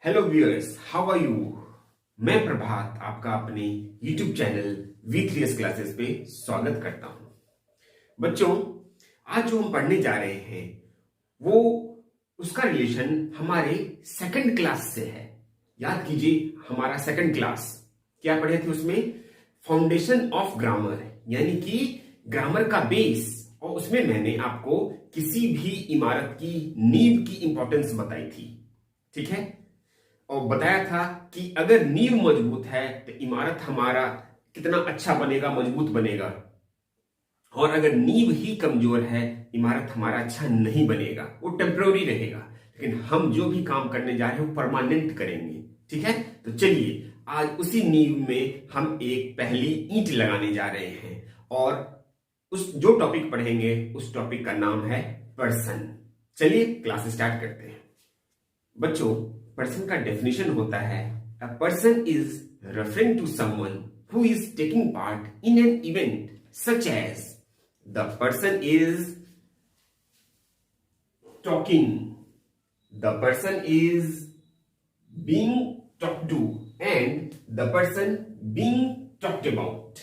Hello viewers, how are you. मैं प्रभात आपका अपने YouTube चैनल V3S क्लासेस पे स्वागत करता हूं। बच्चों, आज जो हम पढ़ने जा रहे हैं वो उसका रिलेशन हमारे सेकंड क्लास से है। याद कीजिए, हमारा सेकंड क्लास क्या पढ़े थे उसमें? फाउंडेशन ऑफ ग्रामर, यानी कि ग्रामर का बेस। और उसमें मैंने आपको किसी भी इमारत की नींव की इंपॉर्टेंस बताई थी, ठीक है। और बताया था कि अगर नींव मजबूत है तो इमारत हमारा कितना अच्छा बनेगा, मजबूत बनेगा। और अगर नींव ही कमजोर है, इमारत हमारा अच्छा नहीं बनेगा, वो टेम्पररी रहेगा। लेकिन हम जो भी काम करने जा रहे हैं वो परमानेंट करेंगे, ठीक है। तो चलिए, आज उसी नींव में हम एक पहली ईंट लगाने जा रहे हैं। और उस जो टॉपिक पढ़ेंगे उस टॉपिक का नाम है पर्सन। चलिए क्लास स्टार्ट करते हैं। बच्चों, पर्सन का डेफिनेशन होता है a person is referring to someone who is taking part in an event such as the person is talking, the person is being talked to and the person being talked about.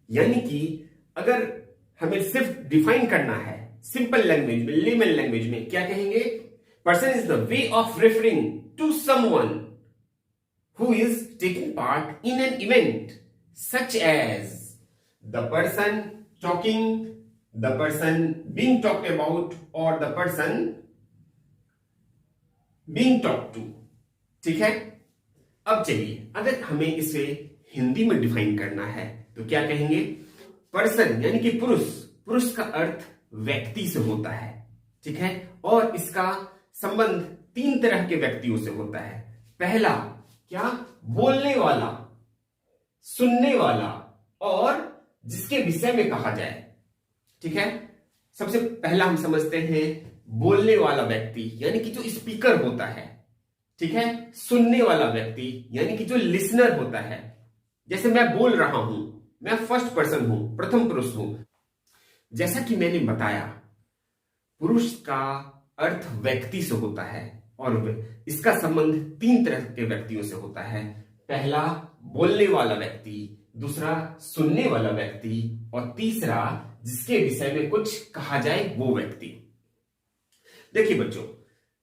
यानी कि अगर हमें सिर्फ define करना है simple language में, layman language में, क्या कहेंगे? Person is the way of referring to someone who is taking part in an event, such as the person talking, the person being talked about, or the person being talked to. ठीक है। अब चलिए, अगर हमें इसे हिंदी में define करना है तो क्या कहेंगे? पर्सन यानी कि पुरुष, पुरुष का अर्थ व्यक्ति से होता है, ठीक है। और इसका संबंध तीन तरह के व्यक्तियों से होता है। पहला क्या? बोलने वाला, सुनने वाला, और जिसके विषय में कहा जाए, ठीक है। सबसे पहला हम समझते हैं बोलने वाला व्यक्ति, यानी कि जो स्पीकर होता है, ठीक है। सुनने वाला व्यक्ति यानी कि जो लिसनर होता है। जैसे मैं बोल रहा हूं, मैं फर्स्ट पर्सन हूं, प्रथम पुरुष हूं। जैसा कि मैंने बताया, पुरुष का अर्थ व्यक्ति से होता है और इसका संबंध तीन तरह के व्यक्तियों से होता है। पहला बोलने वाला व्यक्ति, दूसरा सुनने वाला व्यक्ति, और तीसरा जिसके विषय में कुछ कहा जाए वो व्यक्ति। देखिए बच्चों,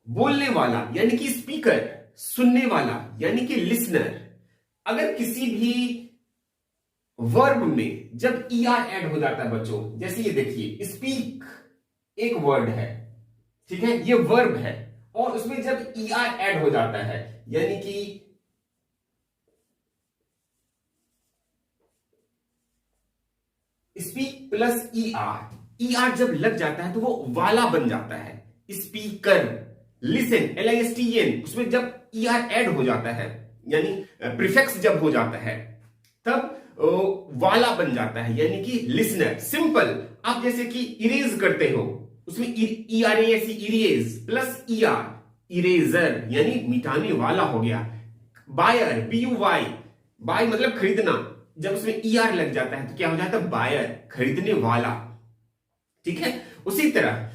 बोलने वाला यानी कि स्पीकर, सुनने वाला यानी कि लिसनर। अगर किसी भी वर्ब में जब ER ऐड हो जाता है बच्चों, जैसे ये देखिए, स्पीक एक वर्ड है, ठीक है, ये वर्ब है, और उसमें जब ER ऐड हो जाता है, यानी कि स्पीक प्लस ER जब लग जाता है तो वो वाला बन जाता है। स्पीकर, लिसन, LISTEN, उसमें जब ER ऐड हो जाता है, यानी प्रीफिक्स जब हो जाता है, तब वाला बन जाता है, यानी कि लिसनर। सिंपल, आप जैसे कि इरेज करते हो, उसमें ERAS, erase plus ER, eraser यानी मिटाने वाला हो गया। बायर, BUY, बाय मतलब खरीदना, जब उसमें ER लग जाता है तो क्या हो जाता है? बायर, खरीदने वाला, ठीक है। उसी तरह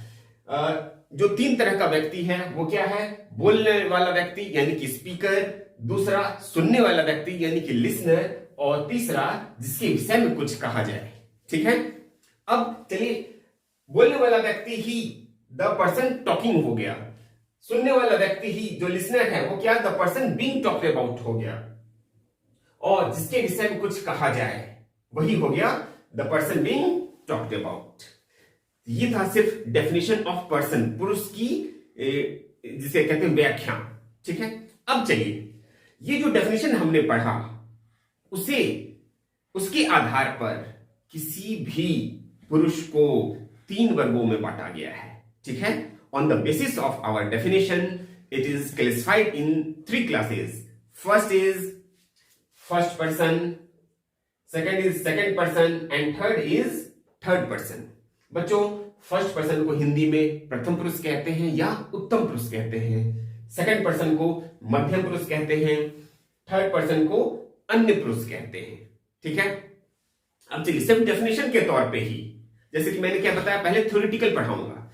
जो तीन तरह का व्यक्ति है वो क्या है? बोलने वाला व्यक्ति यानी कि स्पीकर, दूसरा सुनने वाला व्यक्ति यानी कि लिसनर, और तीसरा जिसके विषय में कुछ कहा जाए, ठीक है। अब चलिए, बोलने वाला व्यक्ति ही द पर्सन टॉकिंग हो गया, सुनने वाला व्यक्ति ही जो लिसनर है वो क्या? The person being talked about हो गया, और जिसके विषय में कुछ कहा जाए वही हो गया the person being talked about. ये था सिर्फ डेफिनेशन ऑफ पर्सन, पुरुष की जिसे कहते हैं व्याख्या, ठीक है। अब चलिए, ये जो डेफिनेशन हमने पढ़ा उसके आधार पर किसी भी पुरुष को तीन वर्गों में बांटा गया है, ठीक है। On the basis of our definition it is classified in 3 classes. First is first person, second is second person, and third is third person. बच्चों, फर्स्ट पर्सन को हिंदी में प्रथम पुरुष कहते हैं या उत्तम पुरुष कहते हैं, सेकंड पर्सन को मध्यम पुरुष कहते हैं, थर्ड पर्सन को अन्य पुरुष कहते हैं, ठीक है। अब चलिए, सिर्फ डेफिनेशन के तौर पे ही, जैसे कि मैंने क्या बताया, पहले थ्योरेटिकल पढ़ाऊंगा।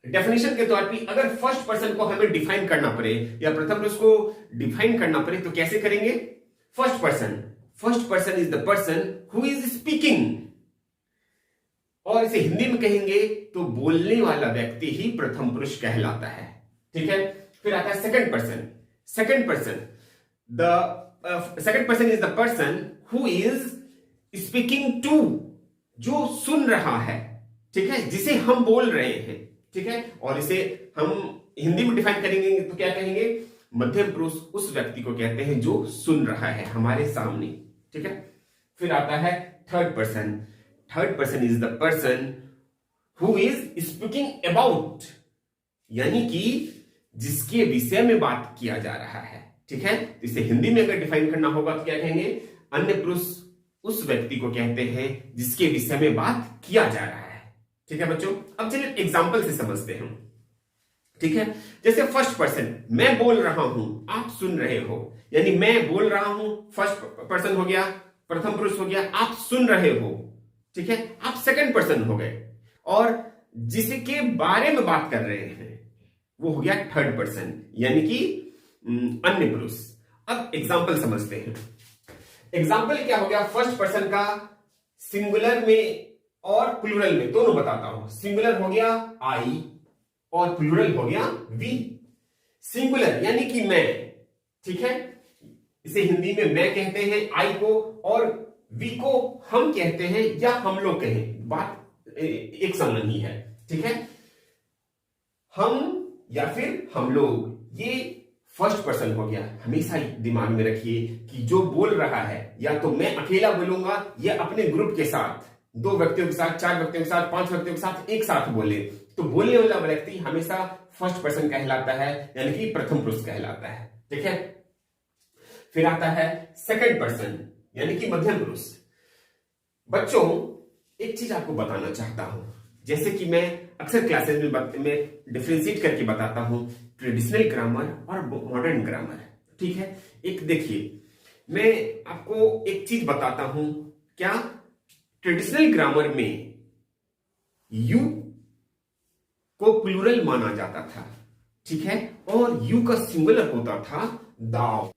डेफिनेशन के तौर पे अगर फर्स्ट पर्सन को हमें डिफाइन करना पड़े या प्रथम पुरुष को डिफाइन करना पड़े तो कैसे करेंगे? First person is the person who is speaking, और इसे हिंदी में कहेंगे तो बोलने वाला व्यक्ति ही प्रथम पुरुष कहलाता है। ठीक है, फिर आता है second person. Second person is the person who is speaking to, जो सुन रहा है, ठीक है, जिसे हम बोल रहे हैं। ठीक है, और इसे हम हिंदी में डिफाइन करेंगे तो क्या कहेंगे? मध्यम पुरुष उस व्यक्ति को कहते हैं जो सुन रहा है हमारे सामने। ठीक है, फिर आता है third person. Third person is the person who is speaking about, यानी कि जिसके विषय में बात किया जा रहा है। ठीक है, तो इसे हिंदी में अगर डिफाइन करना होगा तो क्या कहेंगे? अन्य पुरुष उस व्यक्ति को कहते हैं जिसके विषय में बात किया जा रहा है। ठीक है बच्चों, अब चलिए एग्जाम्पल से समझते हैं। ठीक है, जैसे फर्स्ट पर्सन, मैं बोल रहा हूं, आप सुन रहे हो, यानी मैं बोल रहा हूं, फर्स्ट पर्सन हो गया, प्रथम पुरुष हो गया, आप सुन रहे हो। ठीक है, आप सेकंड पर्सन हो गए, और जिसके बारे में बात कर रहे हैं वो हो गया थर्ड पर्सन, यानी कि अन्य पुरुष। अब एग्जाम्पल समझते हैं। एग्जाम्पल क्या हो गया? फर्स्ट पर्सन का सिंगुलर में और प्लूरल में दोनों बताता हूं। सिंगुलर हो गया आई और प्लूरल हो गया वी। सिंगुलर यानी कि मैं, ठीक है, इसे हिंदी में मैं कहते हैं आई को, और वी को हम कहते हैं या हम लोग कहें, बात एक समान ही है। ठीक है, हम या फिर हम लोग, ये फर्स्ट पर्सन हो गया। हमेशा दिमाग में रखिए कि जो बोल रहा है या तो मैं अकेला बोलूंगा या अपने ग्रुप के साथ, 2 व्यक्तियों के साथ, 4 व्यक्तियों के साथ, 5 व्यक्तियों के साथ एक साथ बोले, तो बोलने वाला व्यक्ति हमेशा फर्स्ट पर्सन कहलाता है, यानी कि प्रथम पुरुष कहलाता है। ठीक है, फिर आता है सेकंड पर्सन, यानी कि मध्यम पुरुष। बच्चों, एक चीज आपको बताना चाहता हूं, जैसे कि मैं अक्सर क्लासेस में डिफरेंशिएट करके बताता हूं ट्रेडिशनल ग्रामर और मॉडर्न ग्रामर। ठीक है, एक देखिए, मैं आपको एक चीज बताता हूं, क्या? ट्रेडिशनल ग्रामर में यू को प्लूरल माना जाता था, ठीक है, और यू का सिंगुलर होता था दाव,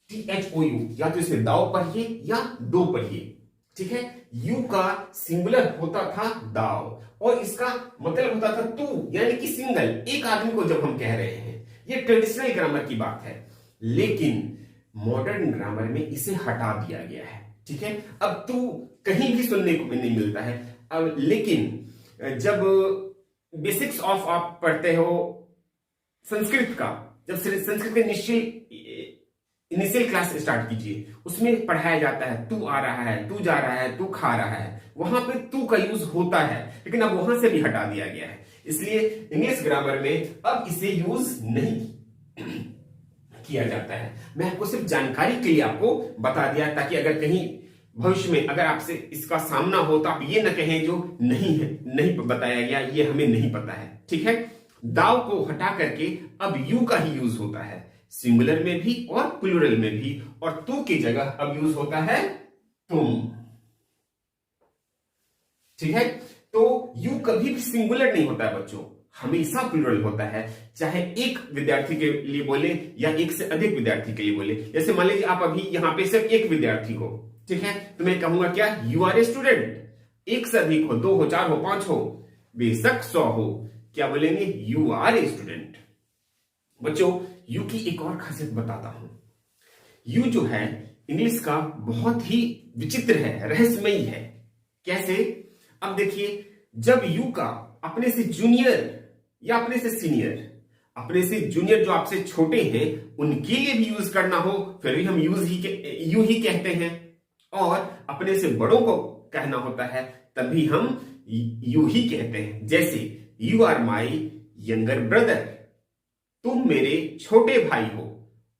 THOU, या तो इसे दाव पढ़िए या दो पढ़िए। ठीक है, यू का सिंगुलर होता था दाव, और इसका मतलब होता था तू, यानी कि सिंगल, एक आदमी को जब हम कह रहे हैं। ये ट्रेडिशनल ग्रामर की बात है, लेकिन मॉडर्न ग्रामर में इसे हटा दिया गया है। ठीक है, अब तू कहीं भी सुनने को नहीं मिलता है। अब लेकिन जब बेसिक्स ऑफ आप पढ़ते हो संस्कृत का, जब संस्कृत के इनिशियल क्लास स्टार्ट कीजिए, उसमें पढ़ाया जाता है तू आ रहा है, तू जा रहा है, तू खा रहा है, वहां पे तू का यूज होता है, लेकिन अब वहां से भी हटा दिया गया है। इसलिए इंग्लिश ग्रामर में अब इसे यूज नहीं किया जाता है। मैं आपको सिर्फ जानकारी के लिए आपको बता दिया, ताकि अगर कहीं भविष्य में अगर आपसे इसका सामना हो तो आप ये न कहें जो नहीं है, नहीं बताया गया, ये हमें नहीं पता है। ठीक है, दाव को हटा करके अब यू का ही यूज होता है, सिंगुलर में भी और प्लूरल में भी, और तू की जगह अब यूज होता है तुम। ठीक है, तो यू कभी भी सिंगुलर नहीं होता है बच्चों, हमेशा प्लूरल होता है, चाहे एक विद्यार्थी के लिए बोले या एक से अधिक विद्यार्थी के लिए बोले। जैसे मान लीजिए आप अभी यहां पे सिर्फ एक विद्यार्थी हो, ठीक है, तो मैं कहूंगा क्या? You are a student. एक से अधिक हो, 2 हो, 4 हो, 5 हो, बेशक 100 हो, क्या बोलेंगे? You are a student. बच्चों, यू की एक और खासियत बताता हूं। यू जो है इंग्लिश का बहुत ही विचित्र है, रहस्यमयी है। कैसे? अब देखिए, जब यू का अपने से जूनियर या अपने से सीनियर, अपने से जूनियर जो आपसे छोटे हैं उनके लिए भी यूज करना हो, फिर भी हम यू ही कहते हैं, और अपने से बड़ों को कहना होता है तब भी हम यू ही कहते हैं। जैसे you are my younger brother, तुम मेरे छोटे भाई हो,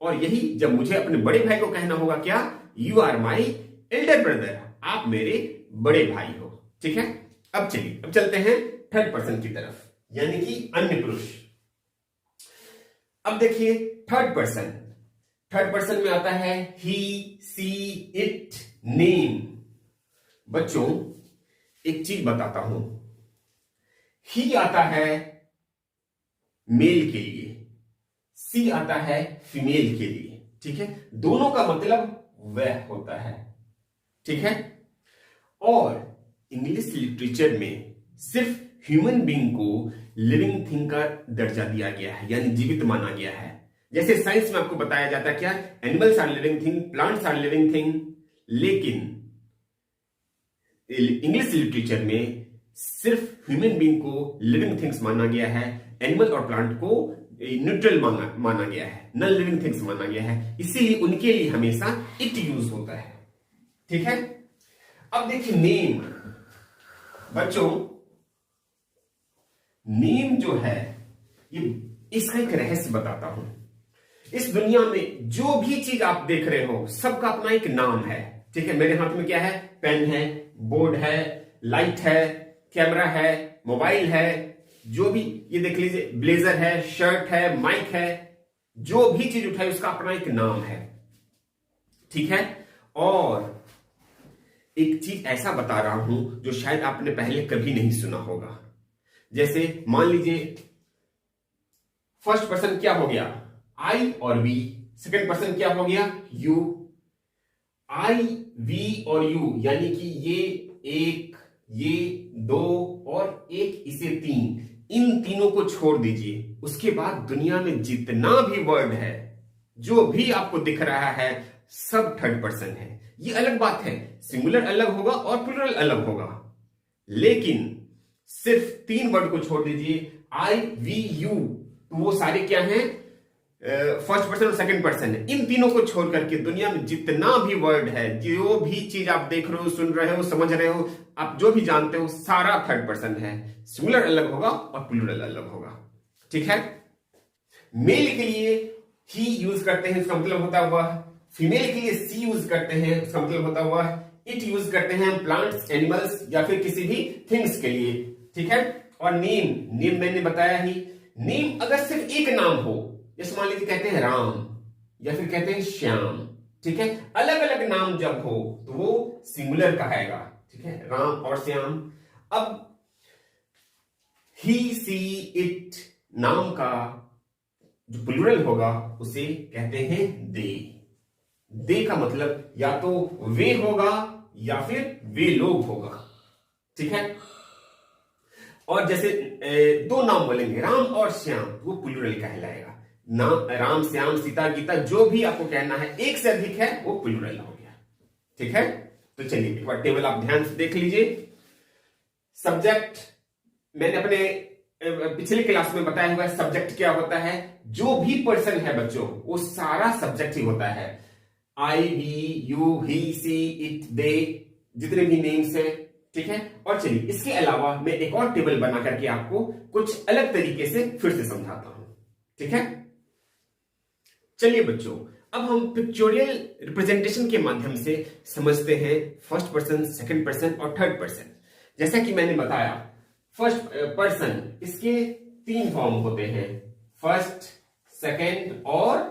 और यही जब मुझे अपने बड़े भाई को कहना होगा, क्या? You are my elder brother, आप मेरे बड़े भाई हो। ठीक है, अब चलिए, अब चलते हैं थर्ड पर्सन की तरफ, यानी कि अन्य पुरुष। अब देखिए थर्ड पर्सन में आता है ही, सी, इट, नेम। बच्चों, एक चीज बताता हूं, ही आता है मेल के लिए, सी आता है फीमेल के लिए। ठीक है, दोनों का मतलब वह होता है। ठीक है, और इंग्लिश लिटरेचर में सिर्फ ह्यूमन बीइंग को लिविंग थिंग का दर्जा दिया गया है, यानी जीवित माना गया है। जैसे साइंस में आपको बताया जाता है क्या, animals are living thing, plants are living thing, लेकिन इंग्लिश लिटरेचर में सिर्फ ह्यूमन बीइंग को लिविंग थिंग्स माना गया है, एनिमल और प्लांट को न्यूट्रल माना गया है, नॉन लिविंग थिंग्स माना गया है, इसीलिए उनके लिए हमेशा इट यूज होता है। ठीक है, अब देखिए नेम। बच्चों, नेम जो है ये, इसका एक रहस्य बताता हूं। इस दुनिया में जो भी चीज आप देख रहे हो सबका अपना एक नाम है। ठीक है, मेरे हाथ में क्या है, पेन है, बोर्ड है, लाइट है, कैमरा है, मोबाइल है, जो भी ये देख लीजिए, ब्लेजर है, शर्ट है, माइक है, जो भी चीज उठाई उसका अपना एक नाम है। ठीक है, और एक चीज ऐसा बता रहा हूं जो शायद आपने पहले कभी नहीं सुना होगा। जैसे मान लीजिए फर्स्ट पर्सन क्या हो गया, आई और वी, सेकंड पर्सन क्या हो गया, यू। आई, वी और यू, यानी कि ये एक, ये दो और एक, इसे तीन, इन तीनों को छोड़ दीजिए। उसके बाद दुनिया में जितना भी वर्ड है, जो भी आपको दिख रहा है, सब थर्ड पर्सन है। ये अलग बात है, सिंगुलर अलग होगा और प्लूरल अलग होगा, लेकिन सिर्फ तीन वर्ड को छोड़ दीजिए, आई, वी, यू, तो वो सारे क्या हैं, फर्स्ट पर्सन और सेकंड पर्सन है। इन तीनों को छोड़ करके दुनिया में जितना भी वर्ड है, जो भी चीज आप देख रहे हो, सुन रहे हो, समझ रहे हो, आप जो भी जानते हो, सारा थर्ड पर्सन है। सिंगुलर अलग होगा और प्लूरल अलग होगा। ठीक है, मेल के लिए ही यूज करते हैं, उसका मतलब होता हुआ, फीमेल के लिए सी यूज करते हैं, उसका मतलब होता हुआ इट यूज करते हैं प्लांट्स, एनिमल्स या फिर किसी भी थिंग्स के लिए। ठीक है, और नेम मैंने बताया ही। नेम अगर सिर्फ एक नाम हो, जैसे मान लीजिए कहते हैं राम या फिर कहते हैं श्याम, ठीक है, अलग अलग नाम जब हो तो वो सिंगुलर कहलाएगा। ठीक है, राम और श्याम। अब ही, सी, इट नाम का जो प्लूरल होगा उसे कहते हैं दे का मतलब या तो वे होगा या फिर वे लोग होगा। ठीक है, और जैसे दो नाम बोलेंगे राम और श्याम, वो प्लूरल कहलाएगा। नाम राम, श्याम, सीता, गीता, जो भी आपको कहना है, एक से अधिक है वो प्लूरल हो गया। ठीक है, तो चलिए एक बार टेबल आप ध्यान से देख लीजिए। सब्जेक्ट मैंने अपने पिछले क्लास में बताया हुआ है, सब्जेक्ट क्या होता है, जो भी पर्सन है बच्चों वो सारा सब्जेक्ट ही होता है। I, we, you, he, she, it, they, जितने भी नेम्स हैं। ठीक है, और चलिए इसके अलावा मैं एक और टेबल बना करके आपको कुछ अलग तरीके से फिर से समझाता हूं। ठीक है, चलिए बच्चों, अब हम पिक्चोरियल रिप्रेजेंटेशन के माध्यम से समझते हैं फर्स्ट पर्सन, सेकंड पर्सन और थर्ड पर्सन। जैसा कि मैंने बताया, फर्स्ट पर्सन इसके तीन फॉर्म होते हैं, फर्स्ट, सेकंड और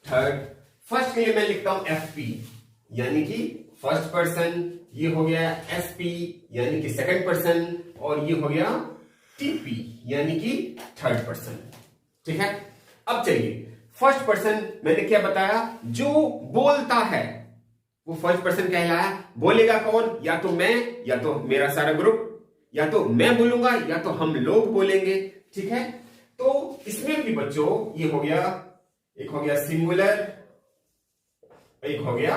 थर्ड। फर्स्ट के लिए मैं लिखता हूं एफपी, यानी कि फर्स्ट पर्सन, ये हो गया एसपी यानी कि सेकंड पर्सन, और ये हो गया टीपी यानी कि थर्ड पर्सन। ठीक है, अब चलिए फर्स्ट पर्सन मैंने क्या बताया, जो बोलता है वो फर्स्ट पर्सन कहलाया। बोलेगा कौन, या तो मैं, या तो मेरा सारा ग्रुप, या तो मैं बोलूंगा या तो हम लोग बोलेंगे। ठीक है, तो इसमें भी बच्चों ये हो गया, एक हो गया सिंगुलर, एक हो गया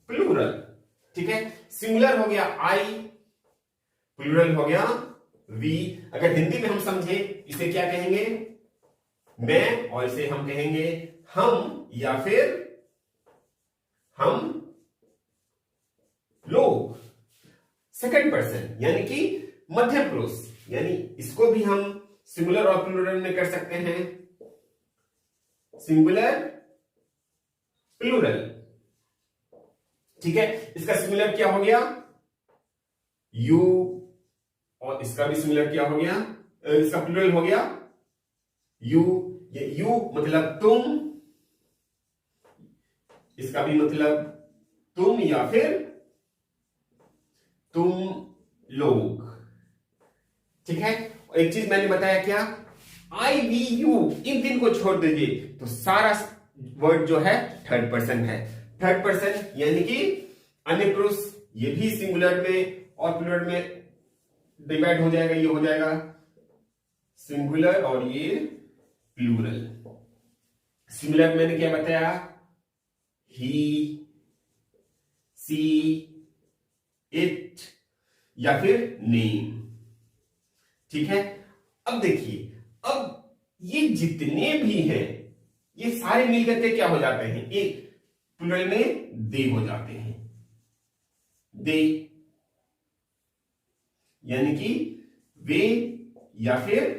प्लूरल। ठीक है, सिंगुलर हो गया आई, प्लूरल हो गया वी। अगर हिंदी में हम समझे इसे क्या कहेंगे, मैं, और इसे हम कहेंगे हम या फिर हम लोग। सेकंड पर्सन यानी कि मध्य पुरुष, यानी इसको भी हम सिंगुलर और प्लूरल में कर सकते हैं, सिंगुलर प्लूरल। ठीक है, इसका सिंगुलर क्या हो गया, यू, और इसका भी सिंगुलर क्या हो गया, इसका प्लूरल हो गया यू। ये यू मतलब तुम, इसका भी मतलब तुम या फिर तुम लोग। ठीक है, और एक चीज मैंने बताया क्या, आई वी यू, इन तीन को छोड़ दीजिए तो सारा वर्ड जो है थर्ड पर्सन है। थर्ड पर्सन यानी कि अन्य पुरुष, ये भी सिंगुलर में और प्लूरल में डिवाइड हो जाएगा, ये हो जाएगा सिंगुलर और ये प्लूरल। सिंगुलर मैंने क्या बताया, ही, सी, इट या फिर नेम। ठीक है, अब देखिए, अब ये जितने भी हैं ये सारे मिलकर के क्या हो जाते हैं, एक प्लूरल में दे हो जाते हैं। दे यानी कि वे या फिर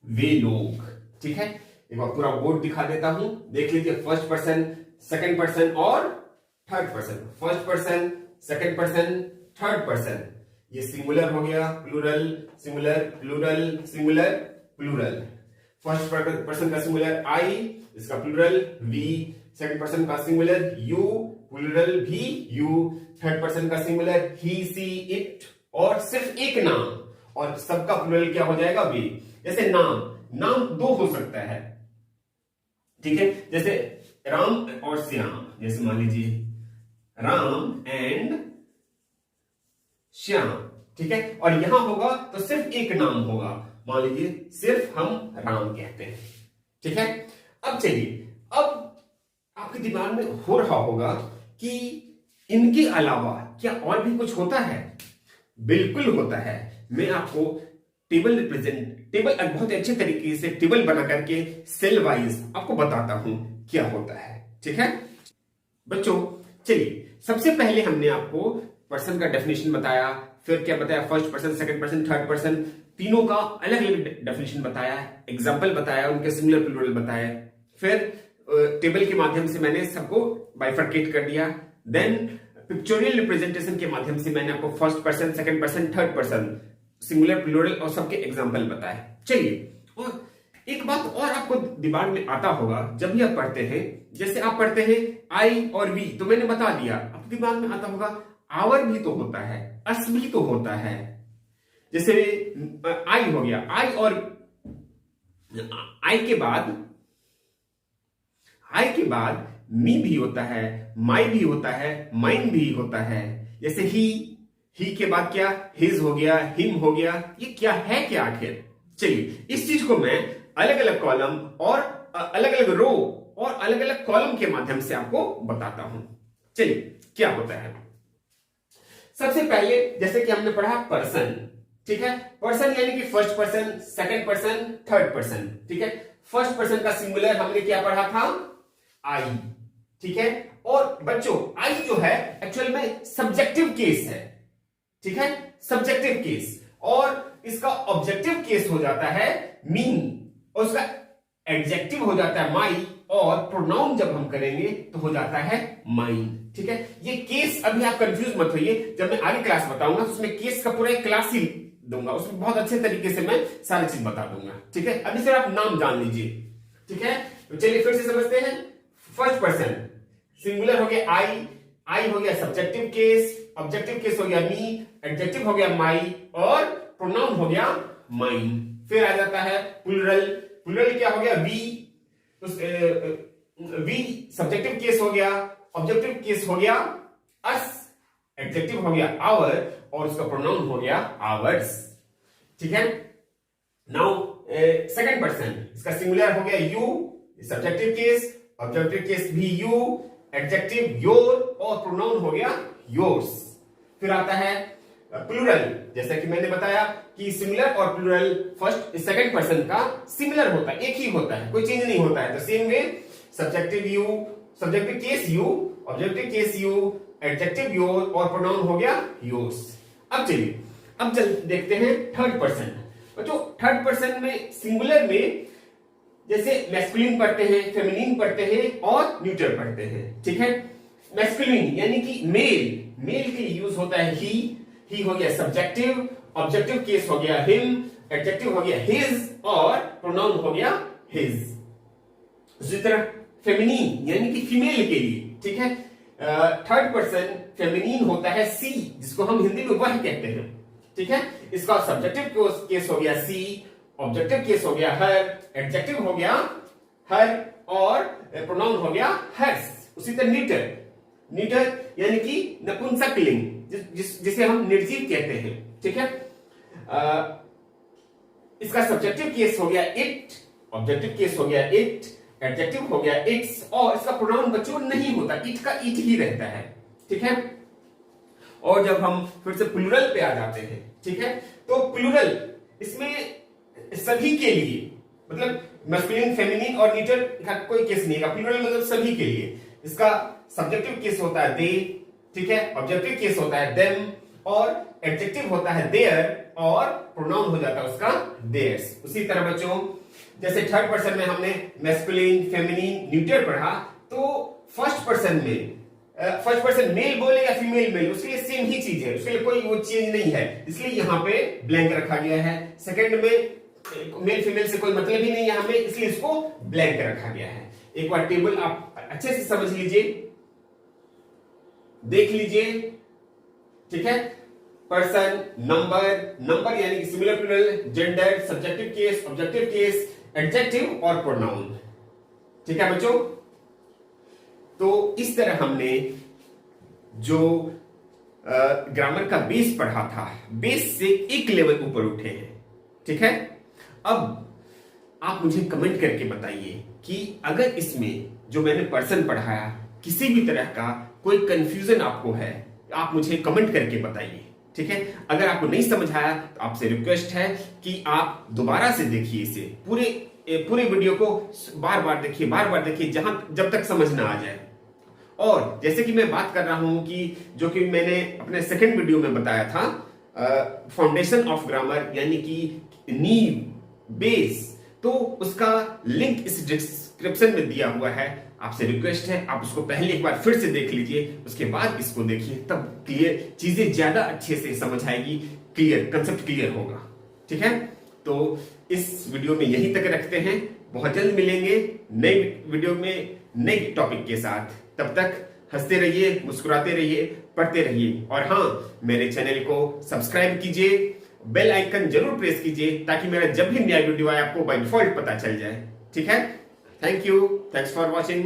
वे लोग। ठीक है, एक बार पूरा बोर्ड दिखा देता हूं, देख लीजिए। फर्स्ट पर्सन, सेकंड पर्सन और third person. First person, second person, third person. ये सिंगुलर हो गया, plural, singular, plural, singular, plural. First person का सिंगुलर आई, इसका प्लूरल वी। सेकंड पर्सन का सिंगुलर यू, प्लूरल भी यू। थर्ड पर्सन का singular he, she, it और सिर्फ एक नाम, और सबका प्लूरल क्या हो जाएगा, वी। जैसे नाम, नाम दो हो सकता है। ठीक है, जैसे राम और श्याम, जैसे मान लीजिए राम एंड श्याम। ठीक है, और यहां होगा तो सिर्फ एक नाम होगा, मान लीजिए सिर्फ हम राम कहते हैं। ठीक है, अब चलिए, अब आपके दिमाग में हो रहा होगा कि इनके अलावा क्या और भी कुछ होता है? बिल्कुल होता है। मैं आपको टेबल बहुत अच्छे तरीके से टेबल बना करके सेल वाइज आपको बताता हूं क्या होता है। ठीक है बच्चों, चलिए सबसे पहले हमने आपको पर्सन का डेफिनेशन बताया, फिर क्या बताया, first person, second person, third person, तीनों का अलग अलग डेफिनेशन बताया, एग्जाम्पल बताया, उनके सिंगुलर प्लूरल बताया। फिर टेबल के माध्यम से मैंने सबको बाइफरकेट कर दिया। देन पिक्चोरियल रिप्रेजेंटेशन के माध्यम से मैंने आपको first person, second person, third person, singular, plural और सबके एग्जाम्पल बताए। चलिए, और एक बात और आपको दिमाग में आता होगा जब भी आप पढ़ते हैं, जैसे आप पढ़ते हैं आई और वी, तो मैंने बता दिया, आपके दिमाग में आता होगा आवर भी तो होता है, अस भी तो होता है। जैसे आई हो गया, आई और आई के बाद मी भी होता है, माई भी होता है, माइन भी होता है। जैसे ही के बाद क्या, हिज हो गया, हिम हो गया। ये क्या है, क्या आखिर? चलिए, इस चीज को मैं अलग अलग कॉलम और अलग अलग रो और अलग अलग कॉलम के माध्यम से आपको बताता हूं। चलिए, क्या होता है? सबसे पहले जैसे कि हमने पढ़ा पर्सन। ठीक है, पर्सन यानी कि first person, second person, third person. ठीक है, फर्स्ट पर्सन का सिंगुलर हमने क्या पढ़ा था, आई। ठीक है, और बच्चों आई जो है एक्चुअल में सब्जेक्टिव केस है। ठीक है, सब्जेक्टिव केस, और इसका ऑब्जेक्टिव केस हो जाता है मी, और उसका एडजेक्टिव हो जाता है माई, और प्रोनाउन जब हम करेंगे तो हो जाता है माइन। ठीक है, ये केस अभी आप कंफ्यूज मत होइए, जब मैं आगे क्लास बताऊंगा तो उसमें केस का पूरा एक क्लास ही दूंगा, उसमें बहुत अच्छे तरीके से मैं सारी चीज बता दूंगा। ठीक है, अभी सिर्फ आप नाम जान लीजिए। ठीक है, तो चलिए फिर से समझते हैं। फर्स्ट पर्सन सिंगुलर हो गया आई हो गया सब्जेक्टिव केस, ऑब्जेक्टिव केस हो गया मी, एडजेक्टिव हो गया माई, और प्रोनाउन हो गया माइन। फिर आ जाता है प्लूरल, प्लूरल क्या हो गया, वी, वी सब्जेक्टिव केस हो गया, ऑब्जेक्टिव केस हो गया अस, एडजेक्टिव हो गया आवर, और उसका प्रोनाउन हो गया आवर्स। ठीक है, नाउ सेकंड पर्सन, इसका सिंगुलर हो गया you, subjective case, objective case भी यू, एडजेक्टिव योर, और प्रोनाउन हो गया योर्स। फिर आता है प्लूरल, जैसा कि मैंने बताया कि सिंगुलर और प्लूरल फर्स्ट सेकंड पर्सन का सिमिलर होता है, एक ही होता है, कोई चेंज नहीं होता है। तो same way subjective you, subjective case you, objective case you, adjective your, और प्रोनाउन हो गया योर्स। अब चलिए, अब देखते हैं थर्ड पर्सन। बच्चों थर्ड पर्सन में सिंगुलर में जैसे मैस्कुलिन पढ़ते हैं, फेमिनिन पढ़ते हैं और न्यूट्रल पढ़ते हैं। ठीक है, मैस्कुलिन यानी कि मेल के लिए यूज होता है ही हो गया सब्जेक्टिव, ऑब्जेक्टिव केस हो गया हिम, एडजेक्टिव हो गया हिज, और प्रोनाउन हो गया हिज। उसी तरह फेमिनिन यानी कि फीमेल के लिए, ठीक है, थर्ड पर्सन फेमिनिन होता है सी, जिसको हम हिंदी में वह कहते हैं। ठीक है। इसका सब्जेक्टिव केस हो गया सी, ऑब्जेक्टिव केस हो गया हर, एडजेक्टिव हो गया हर और प्रोनाउन हो गया हर्स। उसी तरह नीटर, नीटर यानी कि नपुंसकलिंग जिसे हम निर्जीव कहते हैं, ठीक है। इसका सब्जेक्टिव केस हो गया इट, ऑब्जेक्टिव केस हो गया इट, एडजेक्टिव हो गया इट्स और इसका प्रोनाउन बच्चों नहीं होता, इट का इट ही रहता है, ठीक है। और जब हम फिर से प्लूरल पे आ जाते हैं, ठीक है, तो प्लूरल इसमें सभी के लिए, मतलब मैस्कुलिन, फेमिनिन और न्यूटर का कोई केस नहीं है। प्लूरल मतलब सभी के लिए। इसका सब्जेक्टिव केस होता है दे, ठीक है, ऑब्जेक्टिव केस होता है देम और एडजेक्टिव होता है देयर और प्रोनाउन हो जाता है उसका देयर्स। उसी तरह बच्चों जैसे थर्ड पर्सन में हमने मैस्कुलिन, फेमिनिन, न्यूटर पढ़ा, तो फर्स्ट पर्सन मेल बोले या फीमेल मेल, उसके लिए सेम ही चीज है, उसके लिए कोई वो चेंज नहीं है, इसलिए यहां पे ब्लैंक रखा गया है। सेकंड में मेल फीमेल से कोई मतलब ही नहीं है हमें, इसलिए इसको ब्लैंक रखा गया है। एक बार टेबल आप अच्छे से समझ लीजिए, देख लीजिए, ठीक है। पर्सन, नंबर यानी कि singular plural, gender, subjective case, objective case, adjective और प्रोनाउन, ठीक है बच्चों। तो इस तरह हमने जो ग्रामर का बेस पढ़ा था, बेस से एक लेवल ऊपर उठे हैं, ठीक है। अब आप मुझे कमेंट करके बताइए कि अगर इसमें जो मैंने पर्सन पढ़ाया किसी भी तरह का कोई कंफ्यूजन आपको है, आप मुझे कमेंट करके बताइए, ठीक है। अगर आपको नहीं समझ आया तो आपसे रिक्वेस्ट है कि आप दोबारा से देखिए इसे, पूरे वीडियो को बार बार देखिए जब तक समझ ना आ जाए। और जैसे कि मैं बात कर रहा हूं कि जो कि मैंने अपने सेकंड वीडियो में बताया था, फाउंडेशन ऑफ ग्रामर यानी कि नींव, बेस, तो उसका लिंक इस डिस्क्रिप्शन में दिया हुआ है। आपसे रिक्वेस्ट है आप उसको पहले एक बार फिर से देख लीजिए, उसके बाद इसको देखिए, तब क्लियर चीजें ज्यादा अच्छे से समझ आएगी, क्लियर कंसेप्ट क्लियर होगा, ठीक है। तो इस वीडियो में यहीं तक रखते हैं, बहुत जल्द मिलेंगे नए वीडियो में नए टॉपिक के साथ। तब तक हंसते रहिए, मुस्कुराते रहिए, पढ़ते रहिए और हाँ, मेरे चैनल को सब्सक्राइब कीजिए, बेल आइकन जरूर प्रेस कीजिए ताकि मेरा जब भी नया वीडियो आए आपको बाय डिफॉल्ट पता चल जाए, ठीक है। Thank you, thanks for watching.